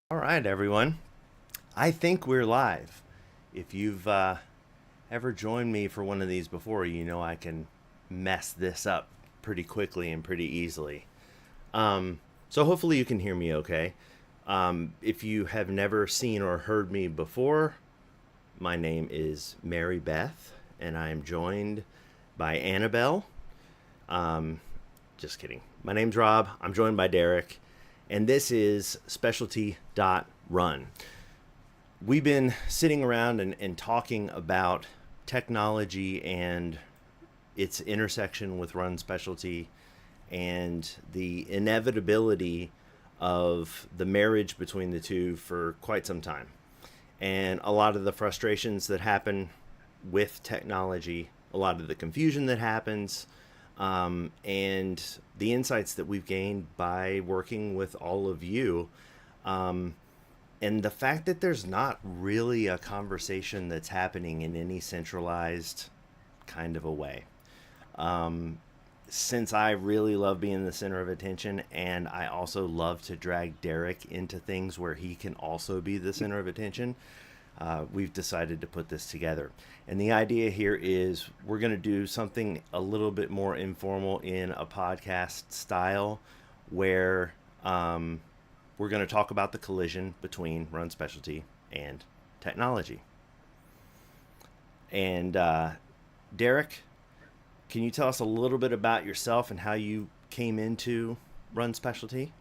All right, everyone. I think we're live. If you've ever joined me for one of these before, you know I can mess this up pretty quickly and pretty easily. So hopefully you can hear me okay. If you have never seen or heard me before, my name is Mary Beth, and I am joined by Annabelle. Um, just kidding. My name's Rob. I'm joined by Derek, and this is Specialty.Run. We've been sitting around and talking about technology and its intersection with run specialty and the inevitability of the marriage between the two for quite some time. And a lot of the frustrations that happen with technology, a lot of the confusion that happens, and the insights that we've gained by working with all of you. And the fact that there's not really a conversation that's happening in any centralized kind of a way. Since I really love being the center of attention, and I also love to drag Derek into things where he can also be the center of attention, we've decided to put this together. And the idea here is we're going to do something a little bit more informal in a podcast style where we're going to talk about the collision between run specialty and technology. And Derek, can you tell us a little bit about yourself and how you came into run specialty?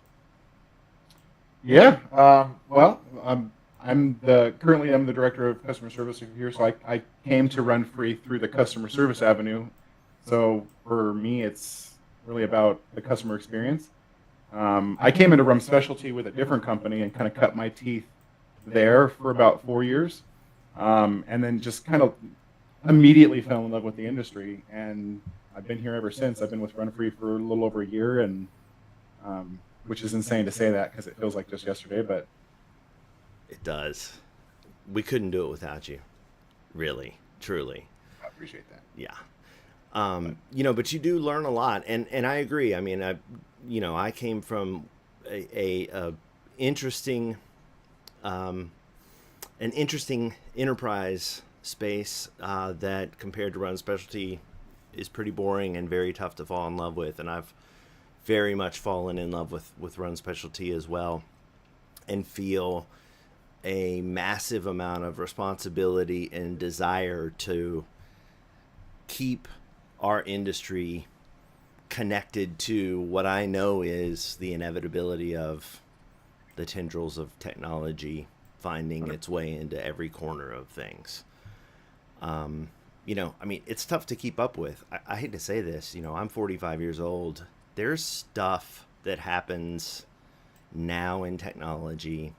Yeah. I'm the director of customer service here, so I came to Run Free through the customer service avenue. So for me, it's really about the customer experience. I came into Rum Specialty with a different company and kind of cut my teeth there for about 4 years, and then just kind of immediately fell in love with the industry. And I've been here ever since. I've been with Run Free for a little over a year, and which is insane to say that because it feels like just yesterday, but It does. We couldn't do it without you, really, truly. I appreciate that. Yeah. But But you do learn a lot, and I agree. I mean, I came from a interesting, um, an interesting enterprise space that, compared to run specialty, is pretty boring and very tough to fall in love with. And I've very much fallen in love with run specialty as well, and feel a massive amount of responsibility and desire to keep our industry connected to what I know is the inevitability of the tendrils of technology finding its way into every corner of things. I mean, it's tough to keep up with. I hate to say this, I'm 45 years old. There's stuff that happens now in technology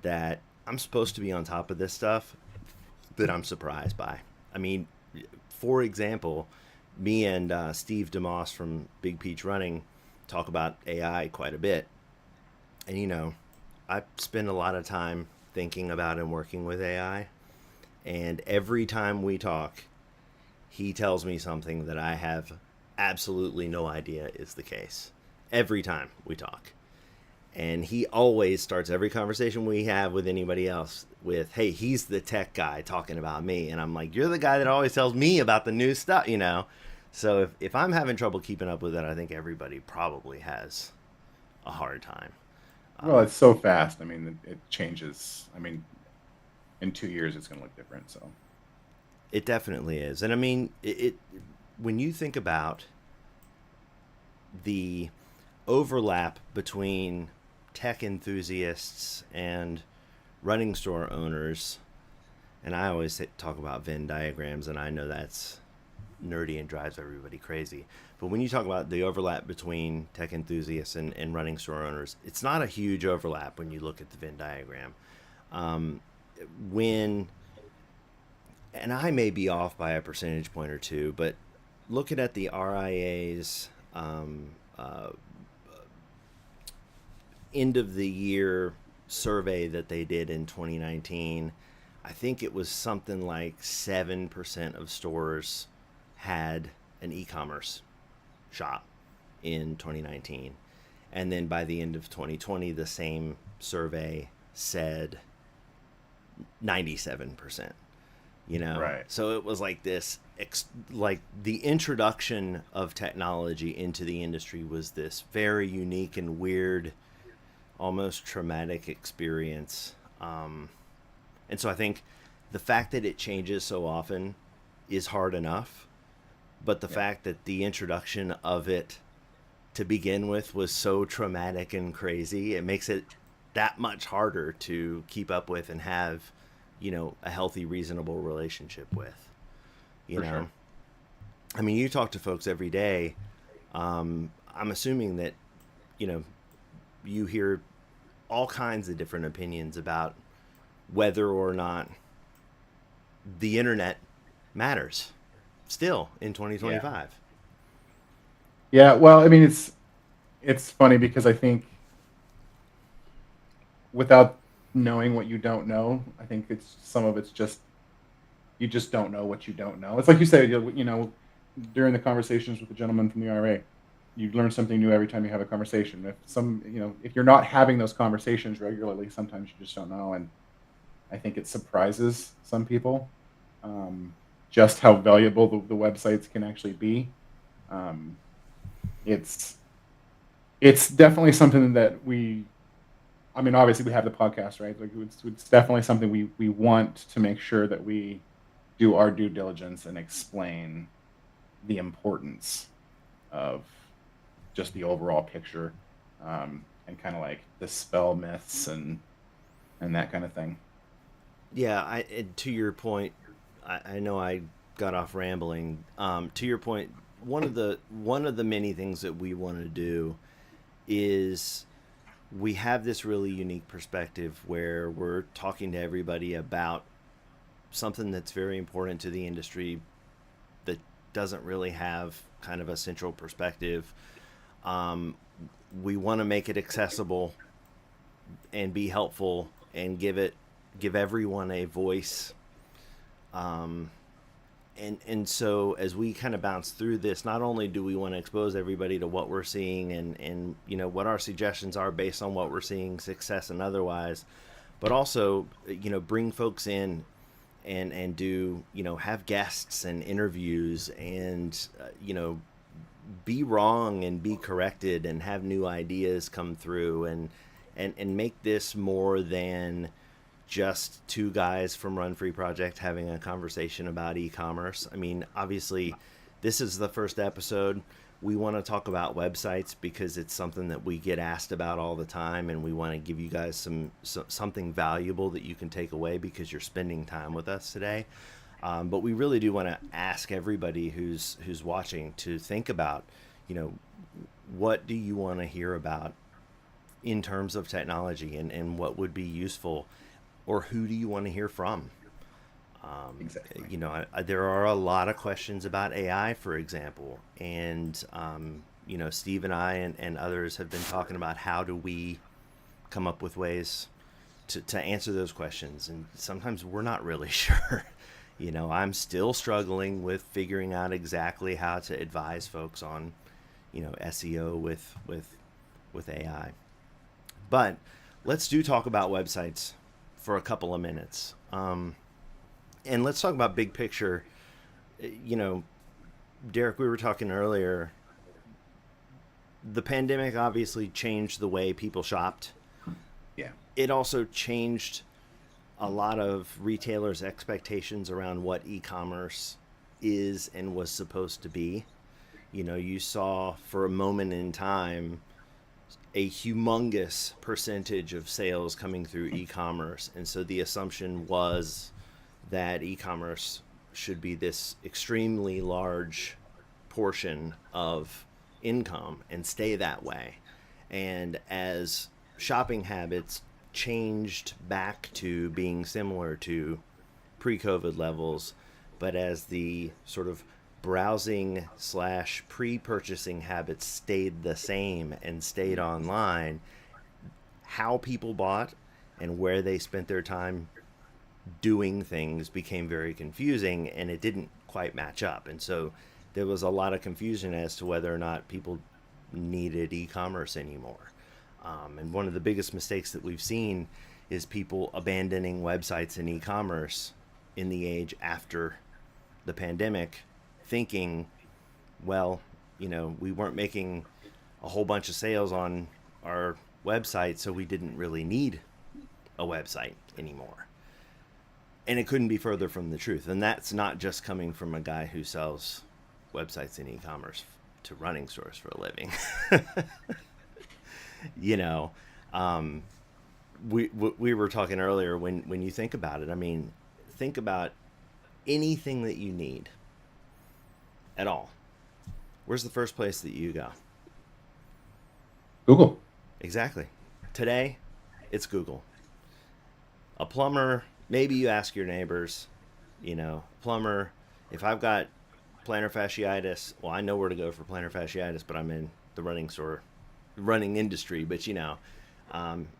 that I'm supposed to be on top of this stuff that I'm surprised by. I mean, for example, me and Steve DeMoss from Big Peach Running talk about AI quite a bit. And, I spend a lot of time thinking about and working with AI. And every time we talk, he tells me something that I have absolutely no idea is the case. Every time we talk. And he always starts every conversation we have with anybody else with, hey, he's the tech guy talking about me. And I'm like, you're the guy that always tells me about the new stuff. So if I'm having trouble keeping up with it, I think everybody probably has a hard time. well, Um, it's so fast. I mean, it changes. I mean, in 2 years, it's going to look different. So it definitely is. And I mean, when you think about the overlap between tech enthusiasts and running store owners, and I always talk about Venn diagrams, and I know that's nerdy and drives everybody crazy. But when you talk about the overlap between tech enthusiasts and running store owners, it's not a huge overlap when you look at the Venn diagram. Um, when, and I may be off by a percentage point or two, but looking at the RIA's end of the year survey that they did in 2019, I think it was something like 7% of stores had an e commerce shop in 2019. And then by the end of 2020, the same survey said 97%. Right. So it was like this, like the introduction of technology into the industry was this very unique and weird, almost traumatic experience. And so I think the fact that it changes so often is hard enough, but the Yeah. fact that the introduction of it to begin with was so traumatic and crazy, it makes it that much harder to keep up with and have, a healthy, reasonable relationship with, you For know. sure. I mean, you talk to folks every day. I'm assuming that, you know, you hear all kinds of different opinions about whether or not the internet matters still in Yeah. 2025. Yeah. Well, I mean, it's funny because I think without knowing what you don't know, I think it's some of it's just you just don't know what you don't know. It's like you said, during the conversations with the gentleman from the IRA, you learn something new every time you have a conversation. If you're not having those conversations regularly, sometimes you just don't know. And I think it surprises some people um, just how valuable the websites can actually be. Um, it's it's definitely something that I mean, obviously we have the podcast, right? Like it's definitely something we want to make sure that we do our due diligence and explain the importance of just the overall picture, and kind of like dispel myths and that kind of thing. Yeah, to your point, I know I got off rambling. To your point, one of the many things that we want to do is we have this really unique perspective where we're talking to everybody about something that's very important to the industry that doesn't really have kind of a central perspective. Um, we want to make it accessible and be helpful and give everyone a voice. Um, and so as we kind of bounce through this, not only do we want to expose everybody to what we're seeing and what our suggestions are based on what we're seeing, success and otherwise, but also bring folks in and do have guests and interviews and be wrong and be corrected and have new ideas come through and make this more than just two guys from Run Free Project having a conversation about e-commerce. I mean, obviously, this is the first episode. We want to talk about websites because it's something that we get asked about all the time, and we want to give you guys something valuable that you can take away because you're spending time with us today. But we really do want to ask everybody who's watching to think about, what do you want to hear about in terms of technology and what would be useful, or who do you want to hear from? Exactly. There are a lot of questions about AI, for example, and Steve and I and others have been talking about how do we come up with ways to answer those questions, and sometimes we're not really sure. I'm still struggling with figuring out exactly how to advise folks on, SEO with AI. But let's talk about websites for a couple of minutes. And let's talk about big picture. You know, Derek, we were talking earlier. The pandemic obviously changed the way people shopped. Yeah. It also changed a lot of retailers' expectations around what e-commerce is and was supposed to be. You saw for a moment in time a humongous percentage of sales coming through e-commerce. And so the assumption was that e-commerce should be this extremely large portion of income and stay that way. And as shopping habits changed back to being similar to pre-COVID levels, but as the sort of browsing slash pre-purchasing habits stayed the same and stayed online, how people bought and where they spent their time doing things became very confusing, and it didn't quite match up. And so there was a lot of confusion as to whether or not people needed e-commerce anymore. And one of the biggest mistakes that we've seen is people abandoning websites and e-commerce in the age after the pandemic, thinking, well, we weren't making a whole bunch of sales on our website, so we didn't really need a website anymore. And it couldn't be further from the truth. And that's not just coming from a guy who sells websites and e-commerce to running stores for a living. We were talking earlier, when you think about it, I mean, think about anything that you need at all. Where's the first place that you go? Google. Exactly. Today, it's Google. A plumber, maybe you ask your neighbors, plumber, if I've got plantar fasciitis, well, I know where to go for plantar fasciitis, but I'm in the running industry. But,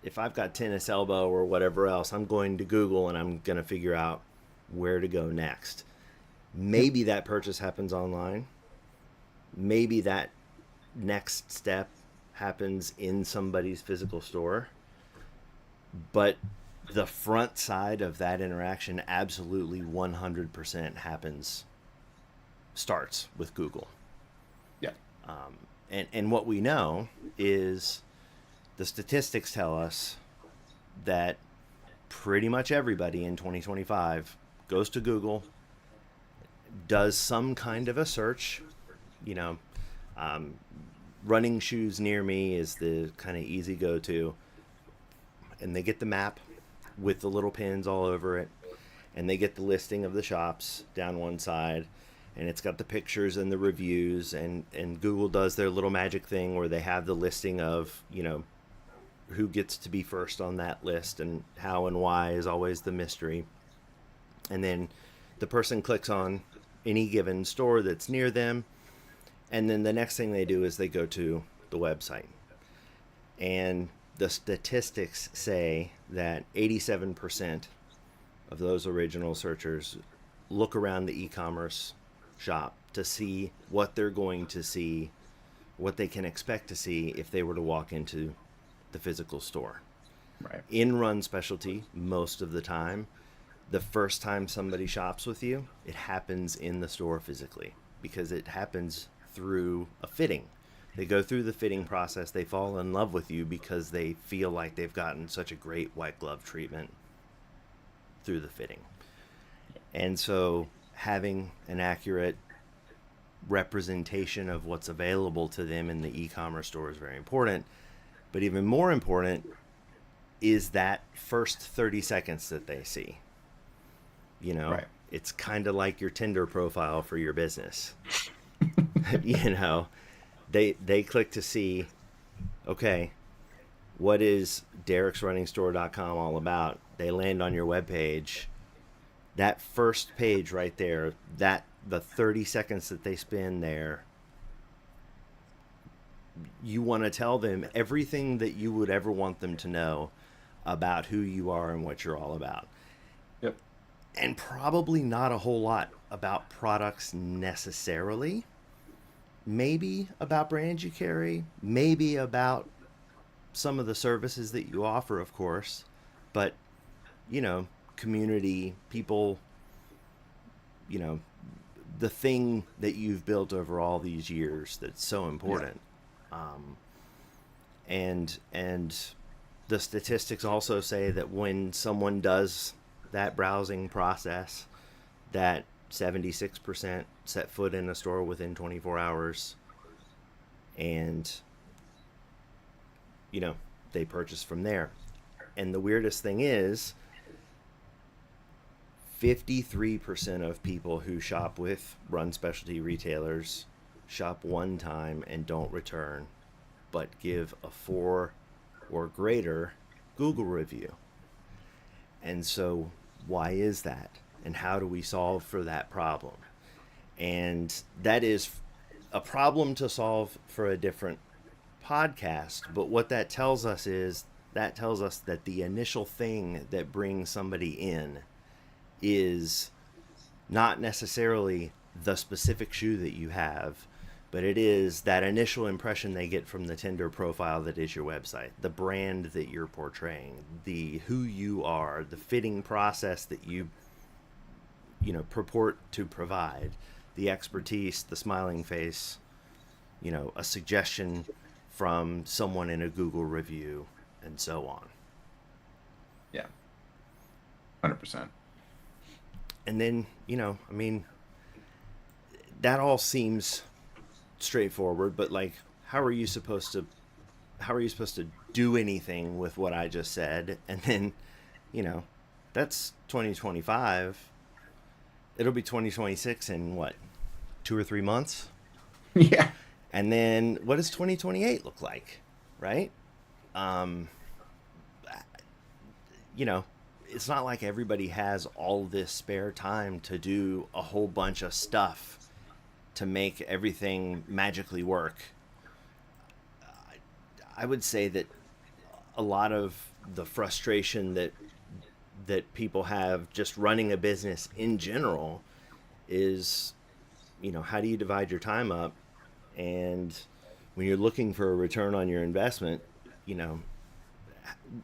if I've got tennis elbow or whatever else, I'm going to Google and I'm going to figure out where to go next. Maybe that purchase happens online. Maybe that next step happens in somebody's physical store. But the front side of that interaction absolutely 100% starts with Google. Yeah. And what we know is the statistics tell us that pretty much everybody in 2025 goes to Google, does some kind of a search. Running shoes near me is the kind of easy go-to. And they get the map with the little pins all over it. And they get the listing of the shops down one side. And it's got the pictures and the reviews. And Google does their little magic thing where they have the listing of, who gets to be first on that list, and how and why is always the mystery. And then the person clicks on any given store that's near them. And then the next thing they do is they go to the website. And the statistics say that 87% of those original searchers look around the e-commerce shop to see what they're going to see, what they can expect to see if they were to walk into the physical store. Right. In Run Specialty, most of the time, the first time somebody shops with you, it happens in the store physically, because it happens through a fitting. They go through the fitting process. They fall in love with you because they feel like they've gotten such a great white glove treatment through the fitting. And so having an accurate representation of what's available to them in the e-commerce store is very important. But even more important is that first 30 seconds that they see. Right. It's kind of like your Tinder profile for your business. They click to see, okay, what is Derek'sRunningstore.com all about? They land on your webpage. That first page right there, the 30 seconds that they spend there, you want to tell them everything that you would ever want them to know about who you are and what you're all about. Yep. And probably not a whole lot about products necessarily. Maybe about brands you carry, maybe about some of the services that you offer, of course, but, community, people, the thing that you've built over all these years that's so important. Yeah. And the statistics also say that when someone does that browsing process, that 76% set foot in a store within 24 hours, and they purchase from there. And the weirdest thing is 53% of people who shop with Run Specialty retailers shop one time and don't return, but give a 4 or greater Google review. And so why is that? And how do we solve for that problem? And that is a problem to solve for a different podcast. But what that tells us is that the initial thing that brings somebody in is not necessarily the specific shoe that you have, but it is that initial impression they get from the Tinder profile that is your website, the brand that you're portraying, the who you are, the fitting process that you purport to provide, the expertise, the smiling face, a suggestion from someone in a Google review, and so on. Yeah, 100%. And then, that all seems straightforward, but like, how are you supposed to do anything with what I just said? And then, that's 2025. It'll be 2026 in what, 2 or 3 months? Yeah. And then what does 2028 look like, right? Um, it's not like everybody has all this spare time to do a whole bunch of stuff to make everything magically work. I would say that a lot of the frustration that people have just running a business in general is, how do you divide your time up? And when you're looking for a return on your investment,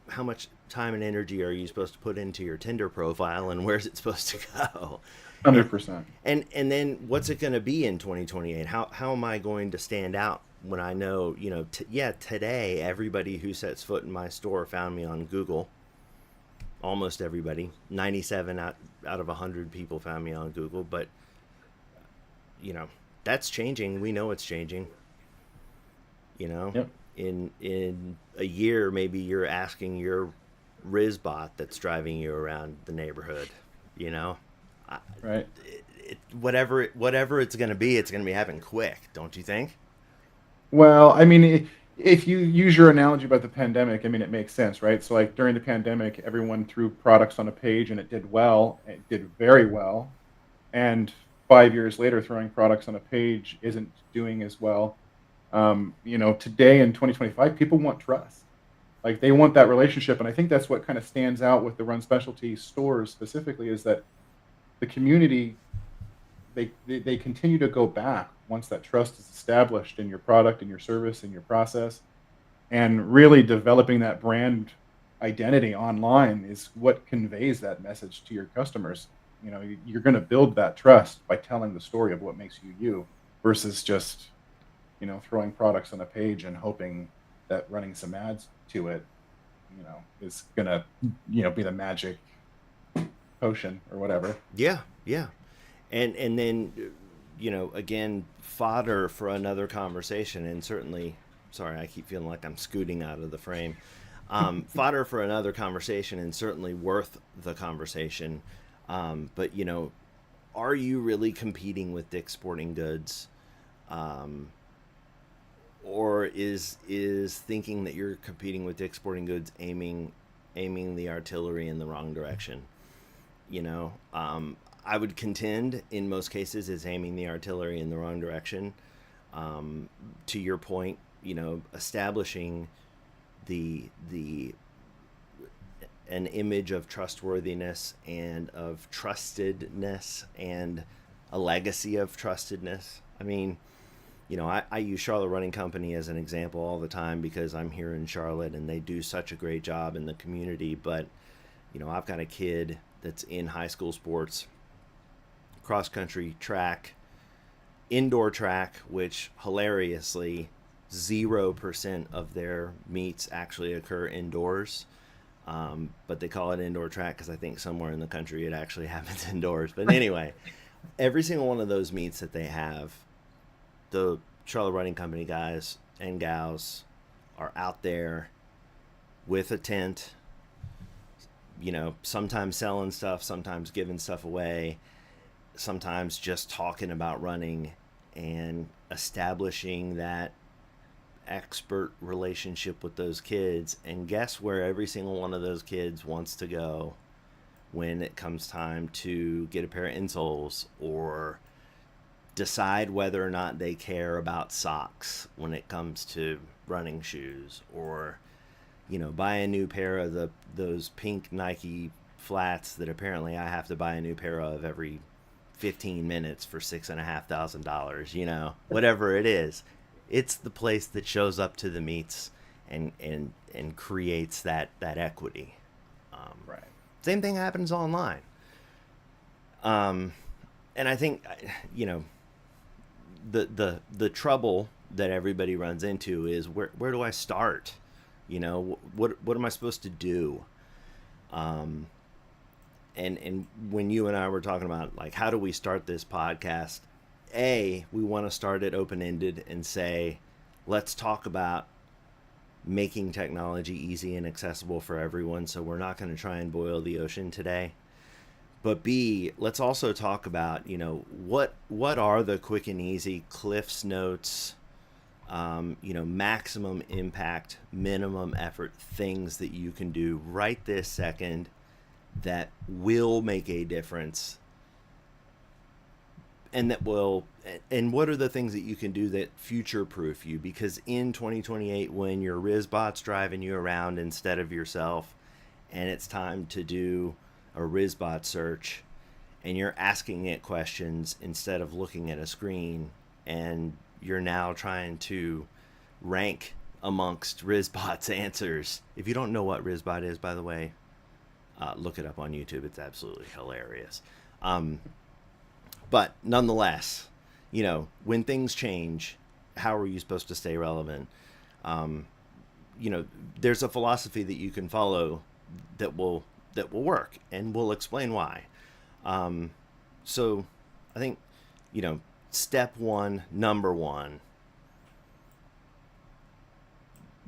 how much time and energy are you supposed to put into your Tinder profile, and where's it supposed to go? 100%. And then what's it going to be in 2028? How am I going to stand out when I know, today everybody who sets foot in my store found me on Google. Almost everybody. 97 out of 100 people found me on Google, but that's changing. We know it's changing. Yep. In a year, maybe you're asking your Rizbot that's driving you around the neighborhood. Right. Whatever it's going to be happening quick, don't you think? Well, I mean, if you use your analogy about the pandemic, I mean, it makes sense, right? So, like during the pandemic, everyone threw products on a page and it did well. It did very well. And 5 years later, throwing products on a page isn't doing as well. Today in 2025, people want trust. Like they want that relationship, and I think that's what kind of stands out with the Run Specialty stores specifically is that the community they continue to go back once that trust is established in your product and your service and your process, and really developing that brand identity online is what conveys that message to your customers. You're going to build that trust by telling the story of what makes you you versus just throwing products on a page and hoping that running some ads to it is gonna be the magic potion or whatever. Yeah, yeah. And then again, fodder for another conversation, and certainly, sorry, I keep feeling like I'm scooting out of the frame. Fodder for another conversation, and certainly worth the conversation. But are you really competing with Dick's Sporting Goods? Or is thinking that you're competing with Dick's Sporting Goods aiming the artillery in the wrong direction? I would contend in most cases is aiming the artillery in the wrong direction. To your point, establishing the an image of trustworthiness and of trustedness and a legacy of trustedness. I mean, I use Charlotte Running Company as an example all the time because I'm here in Charlotte and they do such a great job in the community. But, I've got a kid that's in high school sports, cross country, track, indoor track, which hilariously 0% of their meets actually occur indoors. But they call it indoor track because I think somewhere in the country it actually happens indoors. But anyway, every single one of those meets that they have, the Charlotte Running Company guys and gals are out there with a tent, sometimes selling stuff, sometimes giving stuff away, sometimes just talking about running and establishing that expert relationship with those kids. And guess where every single one of those kids wants to go when it comes time to get a pair of insoles or decide whether or not they care about socks when it comes to running shoes, or buy a new pair of those pink Nike flats that apparently I have to buy a new pair of every 15 minutes for $6,500, whatever it is. It's the place that shows up to the meets and creates that equity. Right. Same thing happens online. And I think, the trouble that everybody runs into is where do I start? What am I supposed to do? And when you and I were talking about like how do we start this podcast, we want to start it open-ended and say, let's talk about making technology easy and accessible for everyone. So we're not going to try and boil the ocean today. But B, let's also talk about, what are the quick and easy Cliff's Notes, maximum impact, minimum effort things that you can do right this second that will make a difference, and what are the things that you can do that future proof you? Because in 2028, when your RizBot's driving you around instead of yourself, and it's time to do a RizBot search, and you're asking it questions instead of looking at a screen, and you're now trying to rank amongst RizBot's answers. If you don't know what RizBot is, by the way, look it up on YouTube. It's absolutely hilarious. But nonetheless, when things change, how are you supposed to stay relevant? There's a philosophy that you can follow that will work, and we'll explain why. So I think, step one, number one,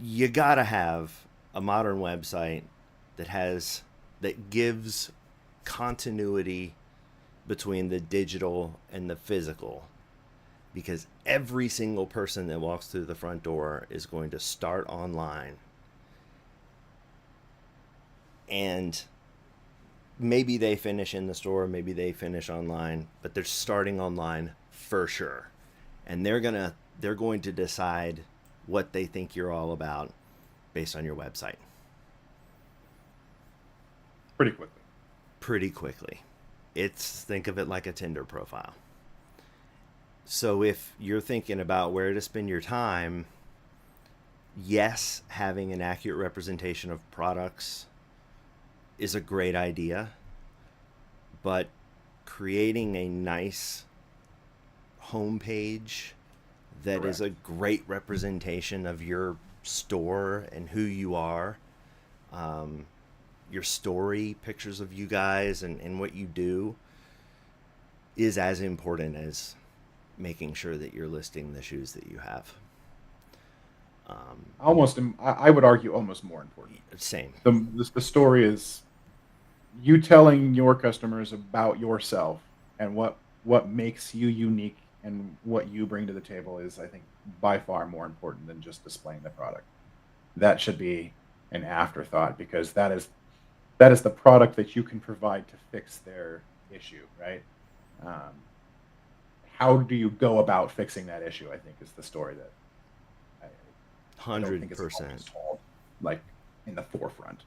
you gotta have a modern website that gives continuity between the digital and the physical, because every single person that walks through the front door is going to start online, and maybe they finish in the store, maybe they finish online, but they're starting online for sure. And they're going to decide what they think you're all about based on your website. Pretty quickly. Think of it like a Tinder profile. So if you're thinking about where to spend your time, yes, having an accurate representation of products is a great idea, but creating a nice homepage that is a great representation of your store and who you are, your story, pictures of you guys and what you do, is as important as making sure that you're listing the shoes that you have. I would argue almost more important. Same. The story is you telling your customers about yourself and what makes you unique and what you bring to the table is, I think, by far more important than just displaying the product. That should be an afterthought, because that is the product that you can provide to fix their issue, right? How do you go about fixing that issue, I think, is the story that I don't think is 100%. told, like, in the forefront.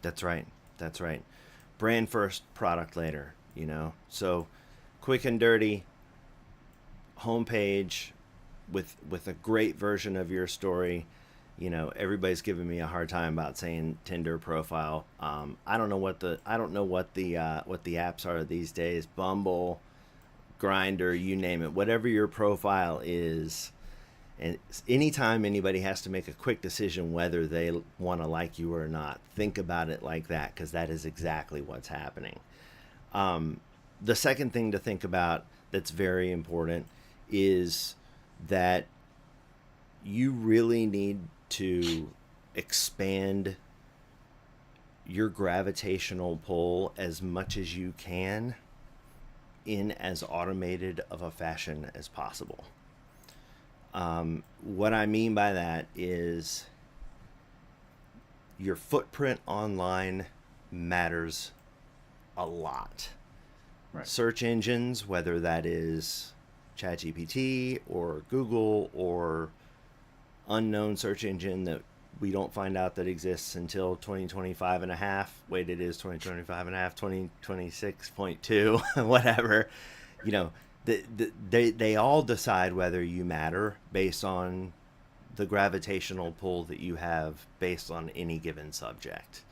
That's right. Brand first, product later, So quick and dirty homepage with a great version of your story. Everybody's giving me a hard time about saying Tinder profile. I don't know what the apps are these days. Bumble, Grindr, you name it. Whatever your profile is, and anytime anybody has to make a quick decision whether they want to like you or not, think about it like that, because that is exactly what's happening. The second thing to think about that's very important is that you really need to expand your gravitational pull as much as you can in as automated of a fashion as possible. What I mean by that is your footprint online matters a lot. Right. Search engines, whether that is ChatGPT or Google or unknown search engine that we don't find out that exists until 2025 and a half. Wait, it is 2025 and a half, 2026.2, whatever. You know, they all decide whether you matter based on the gravitational pull that you have based on any given subject.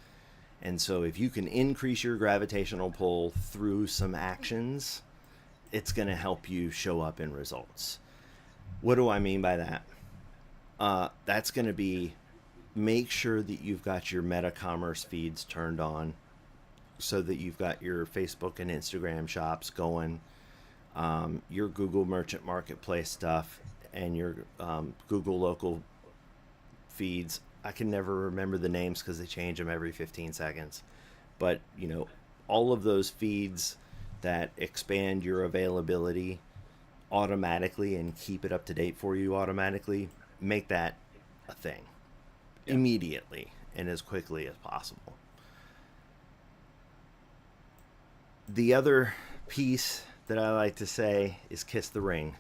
And so if you can increase your gravitational pull through some actions, it's going to help you show up in results. What do I mean by that? That's going to be, make sure that you've got your meta commerce feeds turned on so that you've got your Facebook and Instagram shops going, your Google Merchant Marketplace stuff, and your Google local feeds. I can never remember the names because they change them every 15 seconds. But, you know, all of those feeds that expand your availability automatically and keep it up to date for you automatically, make that a thing immediately and as quickly as possible. The other piece that I like to say is kiss the ring.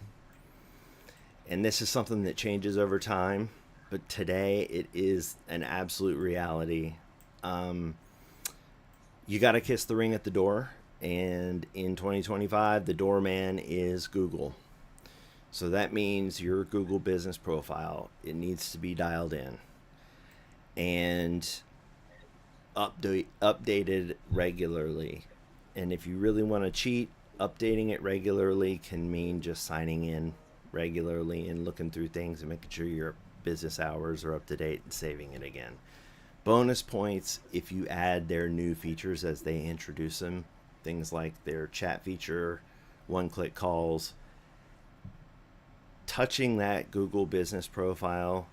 And this is something that changes over time, but today it is an absolute reality. You got to kiss the ring at the door, and in 2025, the doorman is Google. So that means your Google business profile, it needs to be dialed in and updated regularly. And if you really want to cheat, updating it regularly can mean just signing in regularly and looking through things and making sure your business hours are up to date and saving it again. Bonus points if you add their new features as they introduce them, things like their chat feature, one-click calls. Touching that Google business profile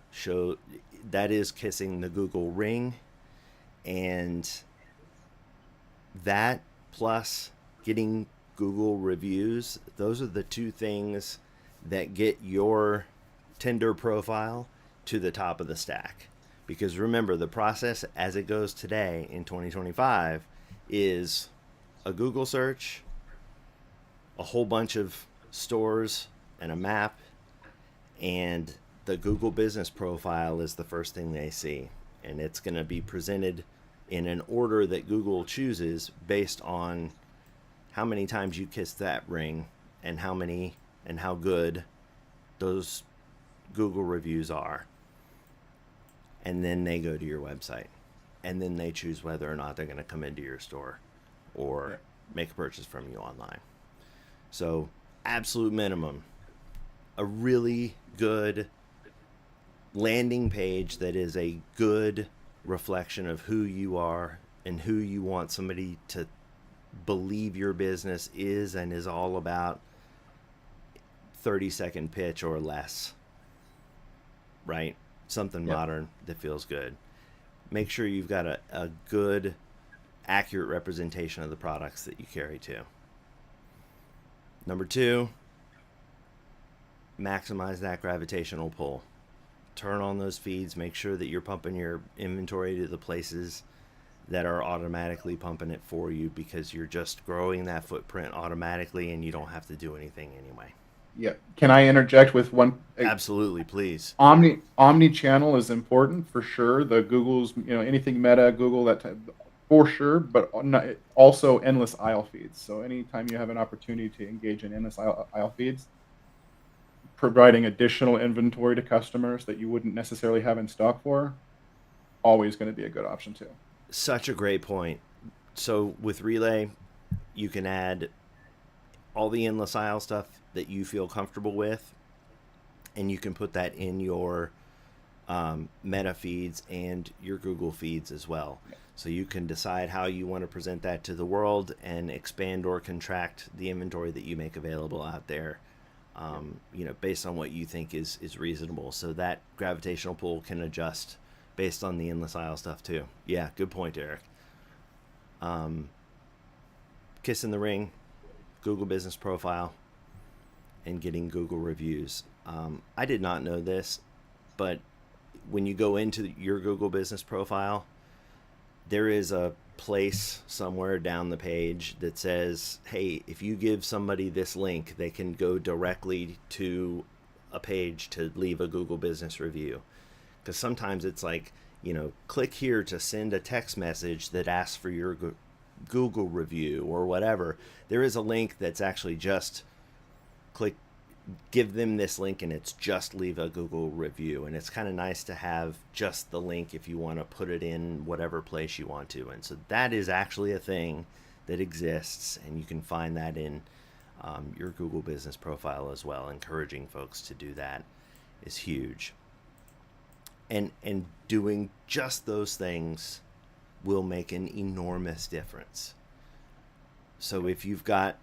that is kissing the Google ring, and that plus getting Google reviews, those are the two things that get your Tinder profile to the top of the stack. Because remember, the process as it goes today in 2025 is a Google search, a whole bunch of stores and a map, and the Google business profile is the first thing they see. And it's going to be presented in an order that Google chooses based on how many times you kissed that ring and how good those Google reviews are. And then they go to your website, and then they choose whether or not they're going to come into your store or make a purchase from you online. So absolute minimum, a really good landing page that is a good reflection of who you are and who you want somebody to believe your business is and is all about. 30-second pitch or less, right? Something modern that feels good. Make sure you've got a good, accurate representation of the products that you carry too. Number 2, maximize that gravitational pull. Turn on those feeds. Make sure that you're pumping your inventory to the places that are automatically pumping it for you, because you're just growing that footprint automatically and you don't have to do anything anyway. Yeah. Can I interject with one? Absolutely, please. Omni-channel is important for sure. The Google's, anything Meta, Google, that type, for sure, but also endless aisle feeds. So anytime you have an opportunity to engage in endless aisle feeds, providing additional inventory to customers that you wouldn't necessarily have in stock for, always going to be a good option too. Such a great point. So with Relay, you can add all the endless aisle stuff that you feel comfortable with, and you can put that in your Meta feeds and your Google feeds as well. So you can decide how you want to present that to the world and expand or contract the inventory that you make available out there, based on what you think is reasonable. So that gravitational pull can adjust based on the endless aisle stuff too. Yeah, good point, Eric. Kissing the ring, Google business profile, and getting Google reviews. I did not know this, but when you go into your Google business profile, there is a place somewhere down the page that says, hey, if you give somebody this link, they can go directly to a page to leave a Google business review. Because sometimes it's like, click here to send a text message that asks for your Google review or whatever. There is a link that's actually just click, give them this link, and it's just leave a Google review. And it's kind of nice to have just the link if you want to put it in whatever place you want to. And so that is actually a thing that exists, and you can find that in your Google business profile as well. Encouraging folks to do that is huge. And doing just those things will make an enormous difference. So if you've got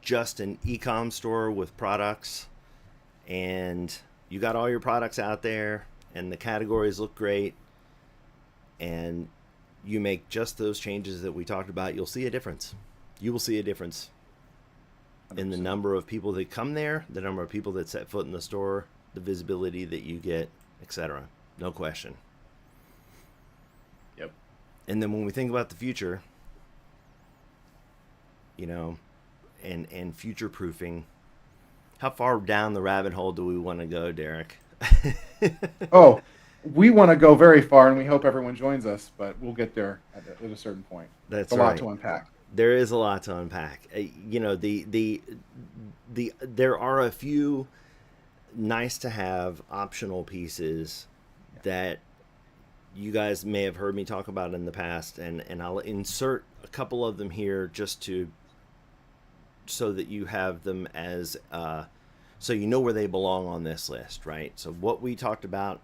just an e-com store with products and you got all your products out there and the categories look great and you make just those changes that we talked about, you'll see a difference. You will see a difference 100%. In the number of people that come there, the number of people that set foot in the store, the visibility that you get, etc. No question. Yep. And then when we think about the future, and future proofing, how far down the rabbit hole do we want to go, Derek? Oh, we want to go very far, and we hope everyone joins us, but we'll get there at a certain point. That's right. A lot to unpack. There is a lot to unpack. There are a few nice to have optional pieces that you guys may have heard me talk about in the past, and I'll insert a couple of them here just so that you have them as so you know where they belong on this list, right? So what we talked about,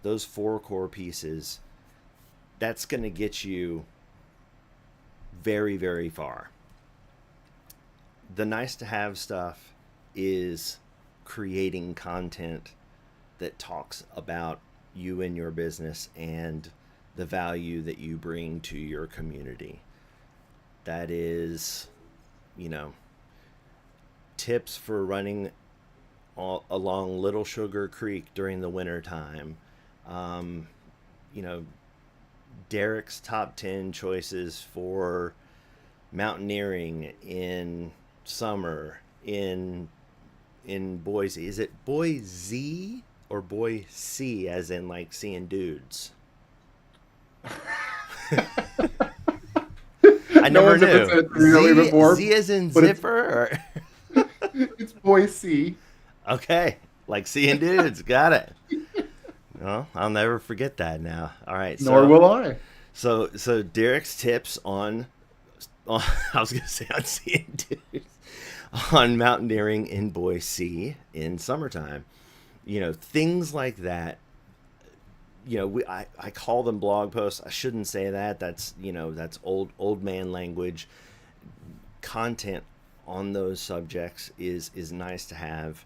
those 4 core pieces, that's going to get you very, very far. The nice to have stuff is creating content that talks about you and your business and the value that you bring to your community. That is, tips for running along Little Sugar Creek during the winter time. Derek's top 10 choices for mountaineering in summer in Boise. Is it Boise or Boise as in like seeing dudes? I never knew. Z as in zipper? It's Boise. Okay. Like seeing dudes. Got it. Well, I'll never forget that now. All right. Nor will I. So Derek's tips on I was going to say on seeing dudes, on mountaineering in Boise in summertime. Things like that. I call them blog posts. I shouldn't say that. That's old man language. Content on those subjects is nice to have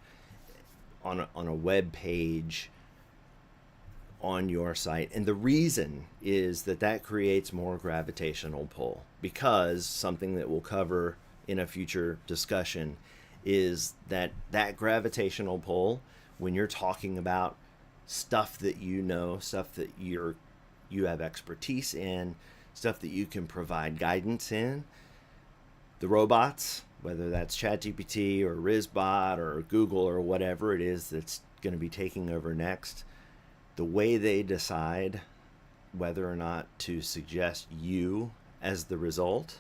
on a web page on your site. And the reason is that creates more gravitational pull, because something that we'll cover in a future discussion is that gravitational pull, when you're talking about stuff that stuff that you have expertise in, stuff that you can provide guidance in, the robots, whether that's ChatGPT or RizBot or Google or whatever it is that's going to be taking over next, the way they decide whether or not to suggest you as the result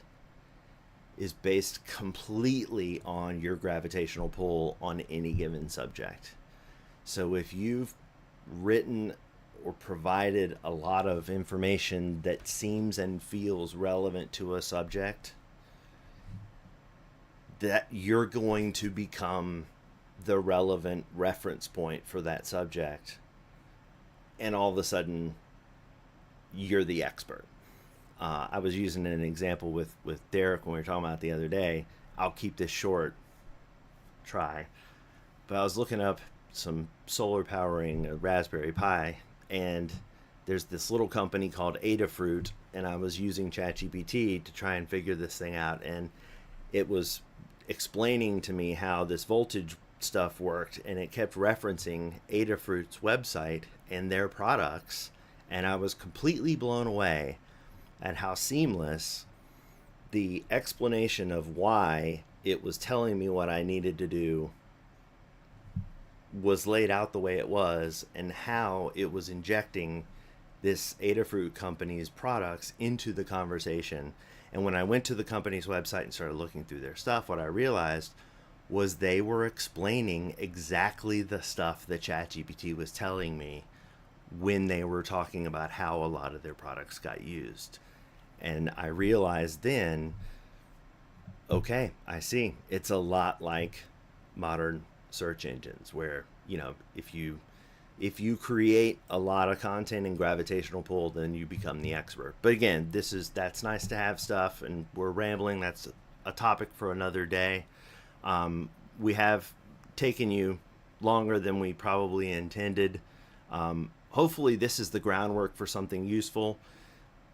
is based completely on your gravitational pull on any given subject. So if you've written or provided a lot of information that seems and feels relevant to a subject, that you're going to become the relevant reference point for that subject. And all of a sudden, you're the expert. I was using an example with Derek when we were talking about it the other day. I'll keep this short. Try. But I was looking up some solar powering a Raspberry Pi, and there's this little company called Adafruit, and I was using ChatGPT to try and figure this thing out, and it was explaining to me how this voltage stuff worked, and it kept referencing Adafruit's website and their products, and I was completely blown away at how seamless the explanation of why it was telling me what I needed to do was laid out the way it was and how it was injecting this Adafruit company's products into the conversation. And when I went to the company's website and started looking through their stuff, what I realized was they were explaining exactly the stuff that ChatGPT was telling me when they were talking about how a lot of their products got used. And I realized then, okay, I see. It's a lot like modern search engines where, if you create a lot of content and gravitational pull, then you become the expert. But again, that's nice to have stuff, and we're rambling. That's a topic for another day. We have taken you longer than we probably intended. Hopefully this is the groundwork for something useful.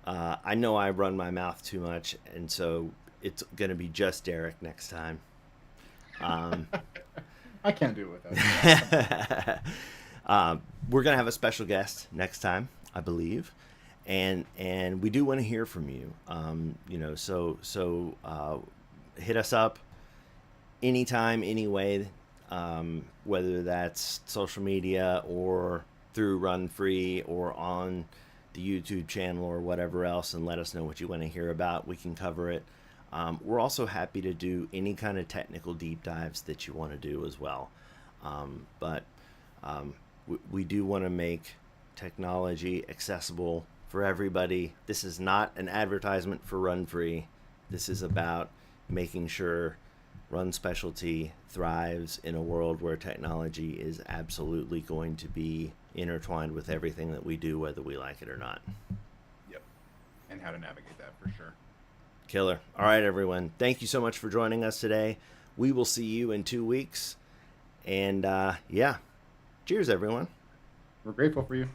I know I run my mouth too much, and so it's going to be just Derek next time. I can't do it without you. We're going to have a special guest next time, I believe. And we do want to hear from you. So hit us up anytime, anyway, whether that's social media or through Run Free or on the YouTube channel or whatever else, and let us know what you want to hear about. We can cover it. We're also happy to do any kind of technical deep dives that you want to do as well. But we do want to make technology accessible for everybody. This is not an advertisement for Run Free. This is about making sure Run Specialty thrives in a world where technology is absolutely going to be intertwined with everything that we do, whether we like it or not. Yep. And how to navigate that for sure. Killer. All right, everyone. Thank you so much for joining us today. We will see you in 2 weeks. And cheers, everyone. We're grateful for you.